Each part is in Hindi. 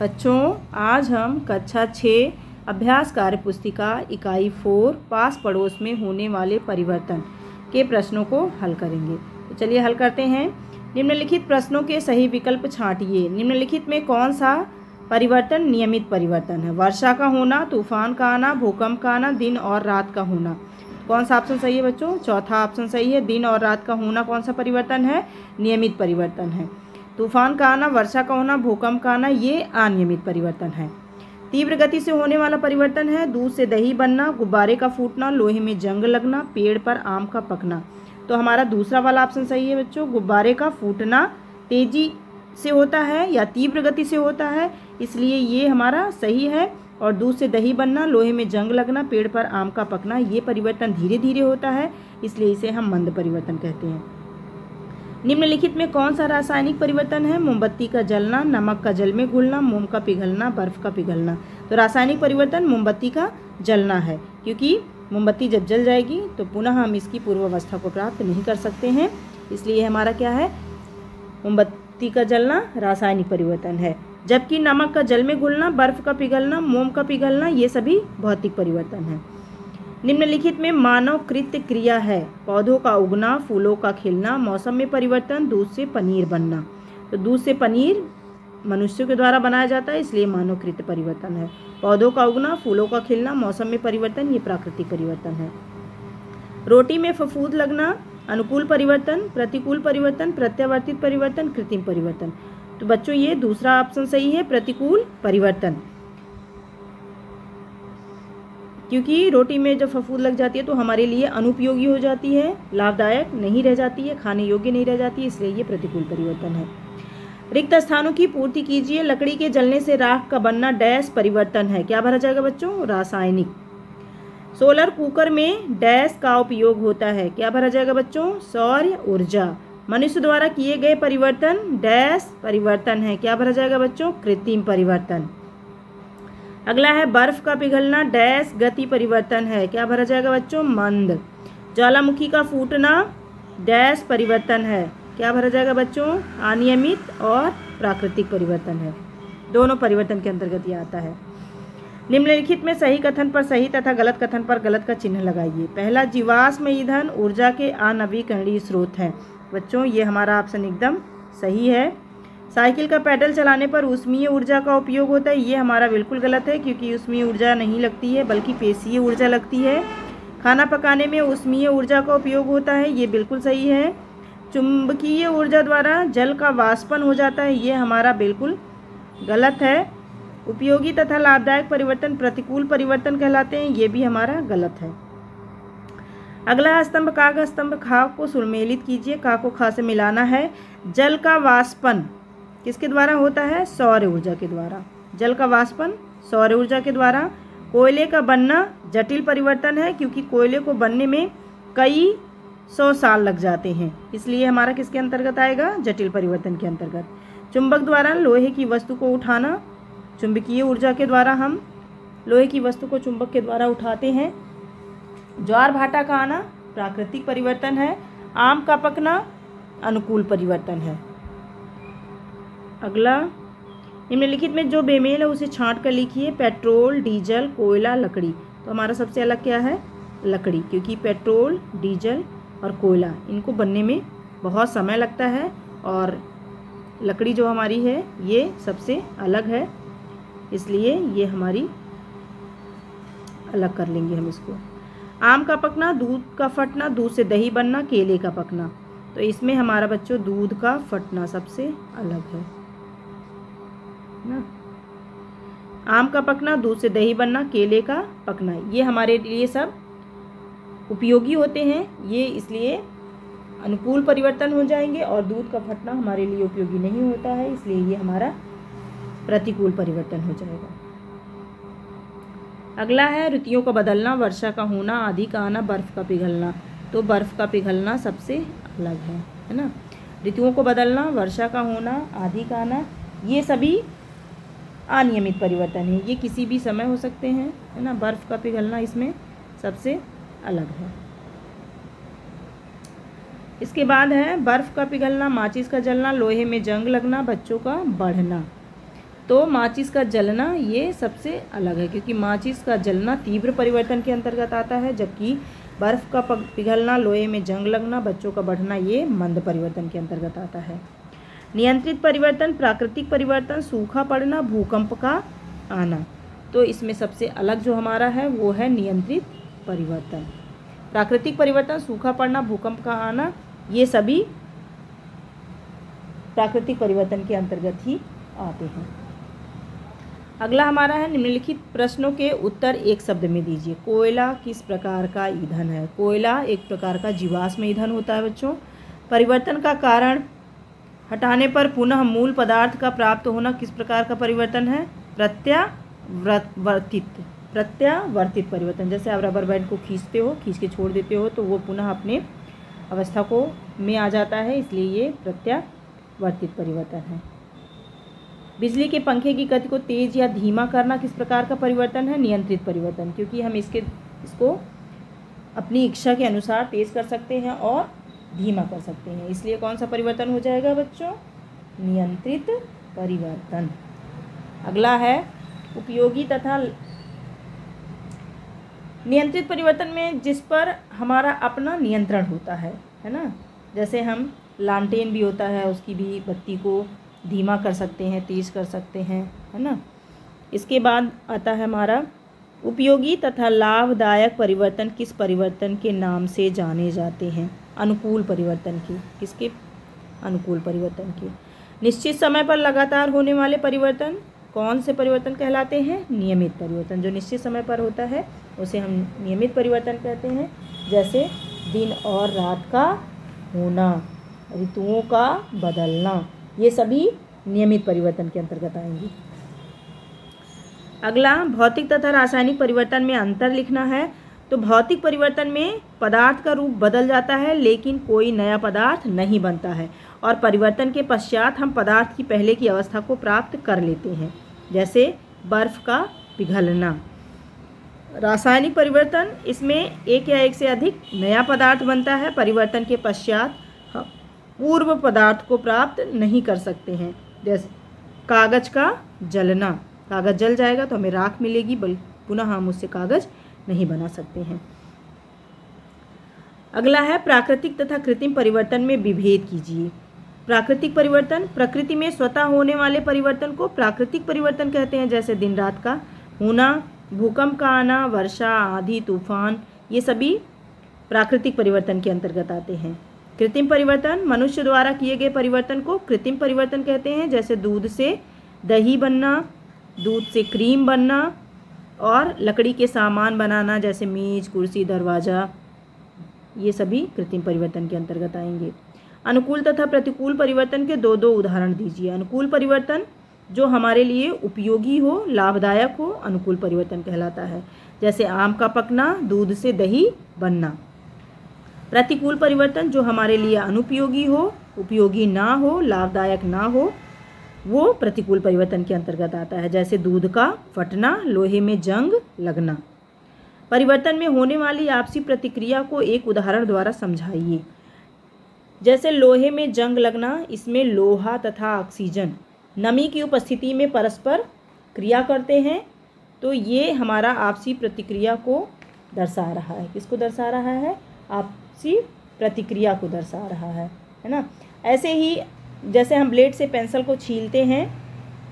बच्चों, आज हम कक्षा 6 अभ्यास कार्य पुस्तिका इकाई 4 पास पड़ोस में होने वाले परिवर्तन के प्रश्नों को हल करेंगे। तो चलिए हल करते हैं। निम्नलिखित प्रश्नों के सही विकल्प छांटिए। निम्नलिखित में कौन सा परिवर्तन नियमित परिवर्तन है? वर्षा का होना, तूफान का आना, भूकंप का आना, दिन और रात का होना। कौन सा ऑप्शन सही है बच्चों? चौथा ऑप्शन सही है। दिन और रात का होना कौन सा परिवर्तन है? नियमित परिवर्तन है। तूफान का आना, वर्षा का होना, भूकंप का आना ये अनियमित परिवर्तन है। तीव्र गति से होने वाला परिवर्तन है दूध से दही बनना, गुब्बारे का फूटना, लोहे में जंग लगना, पेड़ पर आम का पकना। तो हमारा दूसरा वाला ऑप्शन सही है बच्चों। गुब्बारे का फूटना तेजी से होता है या तीव्र गति से होता है, इसलिए ये हमारा सही है। और दूध से दही बनना, लोहे में जंग लगना, पेड़ पर आम का पकना ये परिवर्तन धीरे धीरे होता है, इसलिए इसे हम मंद परिवर्तन कहते हैं। निम्नलिखित में कौन सा रासायनिक परिवर्तन है? मोमबत्ती का जलना, नमक का जल में घुलना, मोम का पिघलना, बर्फ का पिघलना। तो रासायनिक परिवर्तन मोमबत्ती का जलना है, क्योंकि मोमबत्ती जब जल जाएगी तो पुनः हम इसकी पूर्व अवस्था को प्राप्त नहीं कर सकते हैं, इसलिए हमारा क्या है? मोमबत्ती का जलना रासायनिक परिवर्तन है। जबकि नमक का जल में घुलना, बर्फ का पिघलना, मोम का पिघलना ये सभी भौतिक परिवर्तन है। निम्नलिखित में मानव कृत क्रिया है? पौधों का उगना, फूलों का खिलना, मौसम में परिवर्तन, दूध से पनीर बनना। तो दूध से पनीर मनुष्यों के द्वारा बनाया जाता है, इसलिए मानव कृत परिवर्तन है। पौधों का उगना, फूलों का खिलना, मौसम में परिवर्तन ये प्राकृतिक परिवर्तन है। रोटी में फफूंद लगना अनुकूल परिवर्तन, प्रतिकूल परिवर्तन, प्रत्यावर्तित परिवर्तन, कृत्रिम परिवर्तन। तो बच्चों ये दूसरा ऑप्शन सही है, प्रतिकूल परिवर्तन, क्योंकि रोटी में जब फफूंद लग जाती है तो हमारे लिए अनुपयोगी हो जाती है, लाभदायक नहीं रह जाती है, खाने योग्य नहीं रह जाती है, इसलिए ये प्रतिकूल परिवर्तन है। रिक्त स्थानों की पूर्ति कीजिए। लकड़ी के जलने से राख का बनना डैश परिवर्तन है। क्या भरा जाएगा बच्चों? रासायनिक। सोलर कुकर में डैश का उपयोग होता है। क्या भरा जाएगा बच्चों? सौर ऊर्जा। मनुष्य द्वारा किए गए परिवर्तन डैश परिवर्तन है। क्या भरा जाएगा बच्चों? कृत्रिम परिवर्तन। अगला है बर्फ का पिघलना डैश गति परिवर्तन है। क्या भरा जाएगा बच्चों? मंद। ज्वालामुखी का फूटना डैश परिवर्तन है। क्या भरा जाएगा बच्चों? अनियमित और प्राकृतिक परिवर्तन है। दोनों परिवर्तन के अंतर्गत ये आता है। निम्नलिखित में सही कथन पर सही तथा गलत कथन पर गलत का चिन्ह लगाइए। पहला, जीवाश्म ईंधन ऊर्जा के अनवीकरणीय स्रोत हैं। बच्चों ये हमारा ऑप्शन एकदम सही है। साइकिल का पैडल चलाने पर ऊष्मीय ऊर्जा का उपयोग होता है, ये हमारा बिल्कुल गलत है, क्योंकि ऊष्मीय ऊर्जा नहीं लगती है बल्कि पेशीय ऊर्जा लगती है। खाना पकाने में ऊष्मीय ऊर्जा का उपयोग होता है, ये बिल्कुल सही है। चुंबकीय ऊर्जा द्वारा जल का वाष्पन हो जाता है, ये हमारा बिल्कुल गलत है। उपयोगी तथा लाभदायक परिवर्तन प्रतिकूल परिवर्तन कहलाते हैं, ये भी हमारा गलत है। अगला है स्तंभ का स्तंभ खा को सुमेलित कीजिए। का को खा से मिलाना है। जल का वाष्पन किसके द्वारा होता है? सौर ऊर्जा के द्वारा। जल का वाष्पन सौर ऊर्जा के द्वारा। कोयले का बनना जटिल परिवर्तन है, क्योंकि कोयले को बनने में कई 100 साल लग जाते हैं, इसलिए हमारा किसके अंतर्गत आएगा? जटिल परिवर्तन के अंतर्गत। चुंबक द्वारा लोहे की वस्तु को उठाना, चुंबकीय ऊर्जा के द्वारा हम लोहे की वस्तु को चुंबक के द्वारा उठाते हैं। ज्वार भाटा का आना प्राकृतिक परिवर्तन है। आम का पकना अनुकूल परिवर्तन है। अगला, निम्नलिखित में जो बेमेल है उसे छांट कर लिखिए। पेट्रोल, डीजल, कोयला, लकड़ी। तो हमारा सबसे अलग क्या है? लकड़ी, क्योंकि पेट्रोल, डीजल और कोयला इनको बनने में बहुत समय लगता है, और लकड़ी जो हमारी है ये सबसे अलग है, इसलिए ये हमारी अलग कर लेंगे हम इसको। आम का पकना, दूध का फटना, दूध से दही बनना, केले का पकना। तो इसमें हमारा बच्चों दूध का फटना सबसे अलग है ना। आम का पकना, दूध से दही बनना, केले का पकना ये हमारे लिए सब उपयोगी होते हैं, ये इसलिए अनुकूल परिवर्तन हो जाएंगे, और दूध का फटना हमारे लिए उपयोगी नहीं होता है, इसलिए ये हमारा प्रतिकूल परिवर्तन हो जाएगा। अगला है ऋतुओं का बदलना, वर्षा का होना, आंधी का आना, बर्फ़ का पिघलना। तो बर्फ़ का पिघलना सबसे अलग है ना। ऋतुओं को बदलना, वर्षा का होना, आंधी का आना ये सभी अनियमित परिवर्तन है, ये किसी भी समय हो सकते हैं, है ना। बर्फ़ का पिघलना इसमें सबसे अलग है। इसके बाद है बर्फ़ का पिघलना, माचिस का जलना, लोहे में जंग लगना, बच्चों का बढ़ना। तो माचिस का जलना ये सबसे अलग है, क्योंकि माचिस का जलना तीव्र परिवर्तन के अंतर्गत आता है, जबकि बर्फ़ का पिघलना, लोहे में जंग लगना, बच्चों का बढ़ना ये मंद परिवर्तन के अंतर्गत आता है। नियंत्रित परिवर्तन, प्राकृतिक परिवर्तन, सूखा पड़ना, भूकंप का आना। तो इसमें सबसे अलग जो हमारा है वो है नियंत्रित परिवर्तन। प्राकृतिक परिवर्तन, सूखा पड़ना, भूकंप का आना, ये सभी प्राकृतिक परिवर्तन के अंतर्गत ही आते हैं। अगला हमारा है निम्नलिखित प्रश्नों के उत्तर एक शब्द में दीजिए। कोयला किस प्रकार का ईंधन है? कोयला एक प्रकार का जीवाश्म ईंधन होता है बच्चों। परिवर्तन का कारण, हटाने पर पुनः मूल पदार्थ का प्राप्त होना किस प्रकार का परिवर्तन है? प्रत्यावर्तित परिवर्तन। जैसे आप रबर बैंड को खींचते हो, खींच के छोड़ देते हो तो वो पुनः अपने अवस्था को में आ जाता है, इसलिए ये प्रत्यावर्तित परिवर्तन है। बिजली के पंखे की गति को तेज या धीमा करना किस प्रकार का परिवर्तन है? नियंत्रित परिवर्तन, क्योंकि हम इसको अपनी इच्छा के अनुसार तेज कर सकते हैं और धीमा कर सकते हैं, इसलिए कौन सा परिवर्तन हो जाएगा बच्चों? नियंत्रित परिवर्तन। अगला है उपयोगी तथा नियंत्रित परिवर्तन में जिस पर हमारा अपना नियंत्रण होता है ना। जैसे हम लालटेन भी होता है, उसकी भी बत्ती को धीमा कर सकते हैं, तेज कर सकते हैं, है ना। इसके बाद आता है हमारा उपयोगी तथा लाभदायक परिवर्तन किस परिवर्तन के नाम से जाने जाते हैं? अनुकूल परिवर्तन के। किसके? अनुकूल परिवर्तन के। निश्चित समय पर लगातार होने वाले परिवर्तन कौन से परिवर्तन कहलाते हैं? नियमित परिवर्तन। जो निश्चित समय पर होता है उसे हम नियमित परिवर्तन कहते हैं। जैसे दिन और रात का होना, ऋतुओं का बदलना, ये सभी नियमित परिवर्तन के अंतर्गत आएंगे। अगला भौतिक तथा रासायनिक परिवर्तन में अंतर लिखना है। तो भौतिक परिवर्तन में पदार्थ का रूप बदल जाता है लेकिन कोई नया पदार्थ नहीं बनता है, और परिवर्तन के पश्चात हम पदार्थ की पहले की अवस्था को प्राप्त कर लेते हैं, जैसे बर्फ़ का पिघलना। रासायनिक परिवर्तन, इसमें एक या एक से अधिक नया पदार्थ बनता है। परिवर्तन के पश्चात हम पूर्व पदार्थ को प्राप्त नहीं कर सकते हैं, जैसे कागज़ का जलना। कागज़ जल जाएगा तो हमें राख मिलेगी, पुनः हम उससे कागज़ नहीं बना सकते हैं। अगला है प्राकृतिक तथा कृत्रिम परिवर्तन में विभेद कीजिए। प्राकृतिक परिवर्तन, प्रकृति में स्वतः होने वाले परिवर्तन को प्राकृतिक परिवर्तन कहते हैं, जैसे दिन रात का होना, भूकंप का आना, वर्षा, आंधी, तूफान, ये सभी प्राकृतिक परिवर्तन के अंतर्गत आते हैं। कृत्रिम परिवर्तन, मनुष्य द्वारा किए गए परिवर्तन को कृत्रिम परिवर्तन कहते हैं, जैसे दूध से दही बनना, दूध से क्रीम बनना, और लकड़ी के सामान बनाना, जैसे मेज, कुर्सी, दरवाज़ा, ये सभी कृत्रिम परिवर्तन के अंतर्गत आएंगे। अनुकूल तथा प्रतिकूल परिवर्तन के दो दो उदाहरण दीजिए। अनुकूल परिवर्तन जो हमारे लिए उपयोगी हो, लाभदायक हो, अनुकूल परिवर्तन कहलाता है, जैसे आम का पकना, दूध से दही बनना। प्रतिकूल परिवर्तन जो हमारे लिए अनुपयोगी हो, उपयोगी ना हो, लाभदायक ना हो, वो प्रतिकूल परिवर्तन के अंतर्गत आता है, जैसे दूध का फटना, लोहे में जंग लगना। परिवर्तन में होने वाली आपसी प्रतिक्रिया को एक उदाहरण द्वारा समझाइए। जैसे लोहे में जंग लगना, इसमें लोहा तथा ऑक्सीजन नमी की उपस्थिति में परस्पर क्रिया करते हैं, तो ये हमारा आपसी प्रतिक्रिया को दर्शा रहा है। किसको दर्शा रहा है? आपसी प्रतिक्रिया को दर्शा रहा है ना। ऐसे ही जैसे हम ब्लेड से पेंसिल को छीलते हैं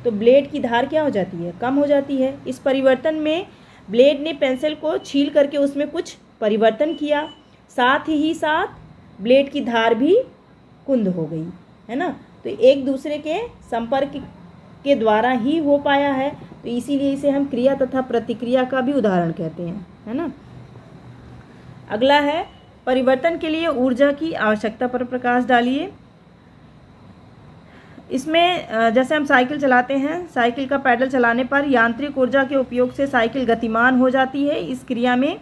तो ब्लेड की धार क्या हो जाती है? कम हो जाती है। इस परिवर्तन में ब्लेड ने पेंसिल को छील करके उसमें कुछ परिवर्तन किया, साथ ही साथ ब्लेड की धार भी कुंद हो गई, है ना। तो एक दूसरे के संपर्क के द्वारा ही हो पाया है, तो इसीलिए इसे हम क्रिया तथा प्रतिक्रिया का भी उदाहरण कहते हैं, है ना। अगला है परिवर्तन के लिए ऊर्जा की आवश्यकता पर प्रकाश डालिए। इसमें जैसे हम साइकिल चलाते हैं, साइकिल का पैडल चलाने पर यांत्रिक ऊर्जा के उपयोग से साइकिल गतिमान हो जाती है। इस क्रिया में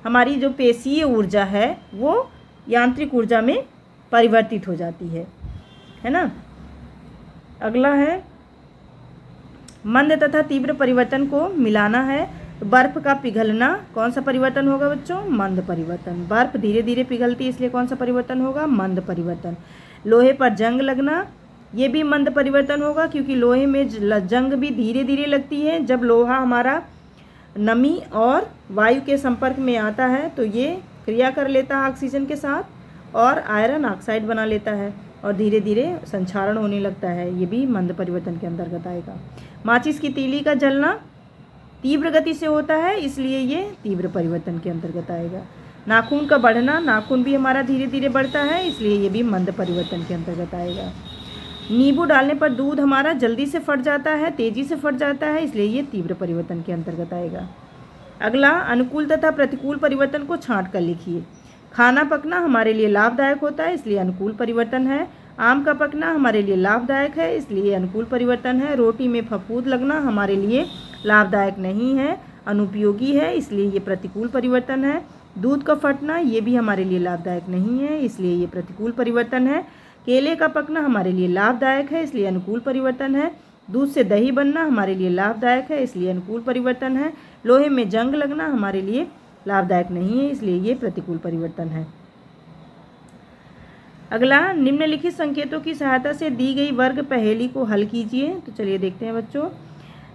हमारी जो पेशीय ऊर्जा है वो यांत्रिक ऊर्जा में परिवर्तित हो जाती है ना। अगला है मंद तथा तीव्र परिवर्तन को मिलाना है। तो बर्फ़ का पिघलना कौन सा परिवर्तन होगा बच्चों? मंद परिवर्तन। बर्फ़ धीरे धीरे पिघलती है, इसलिए कौन सा परिवर्तन होगा? मंद परिवर्तन। लोहे पर जंग लगना, ये भी मंद परिवर्तन होगा, क्योंकि लोहे में जंग भी धीरे धीरे लगती है। जब लोहा हमारा नमी और वायु के संपर्क में आता है तो ये क्रिया कर लेता है ऑक्सीजन के साथ और आयरन ऑक्साइड बना लेता है और धीरे धीरे संक्षारण होने लगता है। ये भी मंद परिवर्तन के अंतर्गत आएगा। माचिस की तीली का जलना तीव्र गति से होता है, इसलिए ये तीव्र परिवर्तन के अंतर्गत आएगा। नाखून का बढ़ना, नाखून भी हमारा धीरे धीरे बढ़ता है, इसलिए ये भी मंद परिवर्तन के अंतर्गत आएगा। नींबू डालने पर दूध हमारा जल्दी से फट जाता है, तेज़ी से फट जाता है, इसलिए ये तीव्र परिवर्तन के अंतर्गत आएगा। अगला, अनुकूल तथा प्रतिकूल परिवर्तन को छांट कर लिखिए। खाना पकना हमारे लिए लाभदायक होता है, इसलिए अनुकूल परिवर्तन है। आम का पकना हमारे लिए लाभदायक है, इसलिए अनुकूल परिवर्तन है। रोटी में फफूंद लगना हमारे लिए लाभदायक नहीं है, अनुपयोगी है, इसलिए ये प्रतिकूल परिवर्तन है। दूध का फटना ये भी हमारे लिए लाभदायक नहीं है, इसलिए ये प्रतिकूल परिवर्तन है। केले का पकना हमारे लिए लाभदायक है, इसलिए अनुकूल परिवर्तन है। दूध से दही बनना हमारे लिए लाभदायक है, इसलिए अनुकूल परिवर्तन है। लोहे में जंग लगना हमारे लिए लाभदायक नहीं है, इसलिए ये प्रतिकूल परिवर्तन है। अगला, निम्नलिखित संकेतों की सहायता से दी गई वर्ग पहेली को हल कीजिए। तो चलिए देखते हैं बच्चों।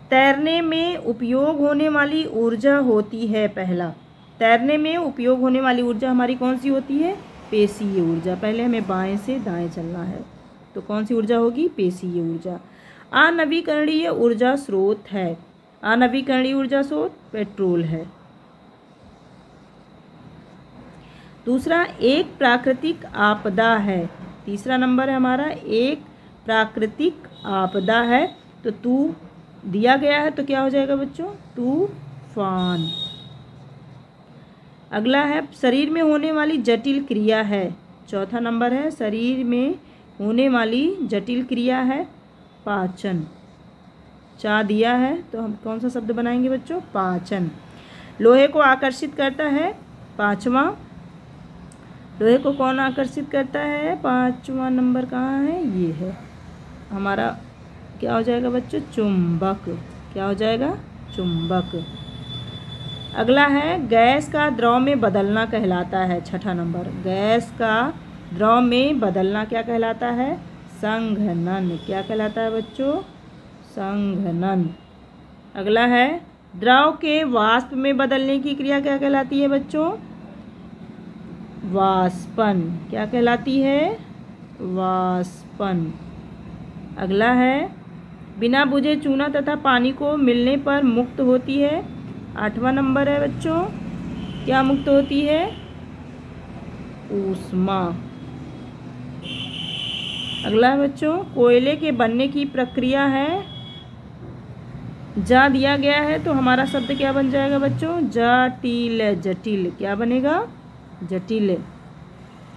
तैरने में उपयोग होने वाली ऊर्जा होती है, पहला, तैरने में उपयोग होने वाली ऊर्जा हमारी कौन सी होती है? पेशीय ऊर्जा। पहले हमें बाएं से दाएं चलना है, तो कौन सी ऊर्जा होगी? पेशीय ऊर्जा। अनवीकरणीय ऊर्जा स्रोत है, अनवीकरणीय ऊर्जा स्रोत पेट्रोल है। दूसरा, एक प्राकृतिक आपदा है। तीसरा नंबर है हमारा, एक प्राकृतिक आपदा है। तो तू दिया गया है तो क्या हो जाएगा बच्चों? तूफान। अगला है, शरीर में होने वाली जटिल क्रिया है। चौथा नंबर है, शरीर में होने वाली जटिल क्रिया है पाचन। चा दिया है तो हम कौन सा शब्द बनाएंगे बच्चों? पाचन। लोहे को आकर्षित करता है, पांचवा, लोहे को कौन आकर्षित करता है? पांचवा नंबर कहाँ है? ये है हमारा, क्या हो जाएगा बच्चों? चुंबक। क्या हो जाएगा? चुंबक। अगला है, गैस का द्रव में बदलना कहलाता है। छठा नंबर, गैस का द्रव में बदलना क्या कहलाता है? संघनन। क्या कहलाता है बच्चों? संघनन। अगला है, द्रव के वाष्प में बदलने की क्रिया क्या कहलाती है बच्चों? वाष्पन। क्या कहलाती है? वाष्पन। अगला है, बिना बुझे चूना तथा पानी को मिलने पर मुक्त होती है। आठवां नंबर है बच्चों, क्या मुक्त होती है? ऊष्मा। अगला है बच्चों, कोयले के बनने की प्रक्रिया है। जा दिया गया है तो हमारा शब्द क्या बन जाएगा बच्चों? जटिल। जटिल क्या बनेगा? जटिल।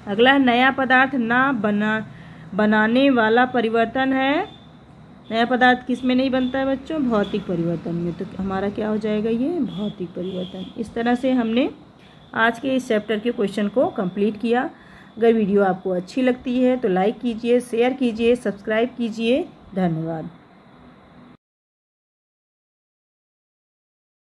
अगला है, नया पदार्थ ना बनाने वाला परिवर्तन है। नया पदार्थ किस में नहीं बनता है बच्चों? भौतिक परिवर्तन में। तो हमारा क्या हो जाएगा? ये भौतिक परिवर्तन। इस तरह से हमने आज के इस चैप्टर के क्वेश्चन को कंप्लीट किया। अगर वीडियो आपको अच्छी लगती है तो लाइक कीजिए, शेयर कीजिए, सब्सक्राइब कीजिए। धन्यवाद।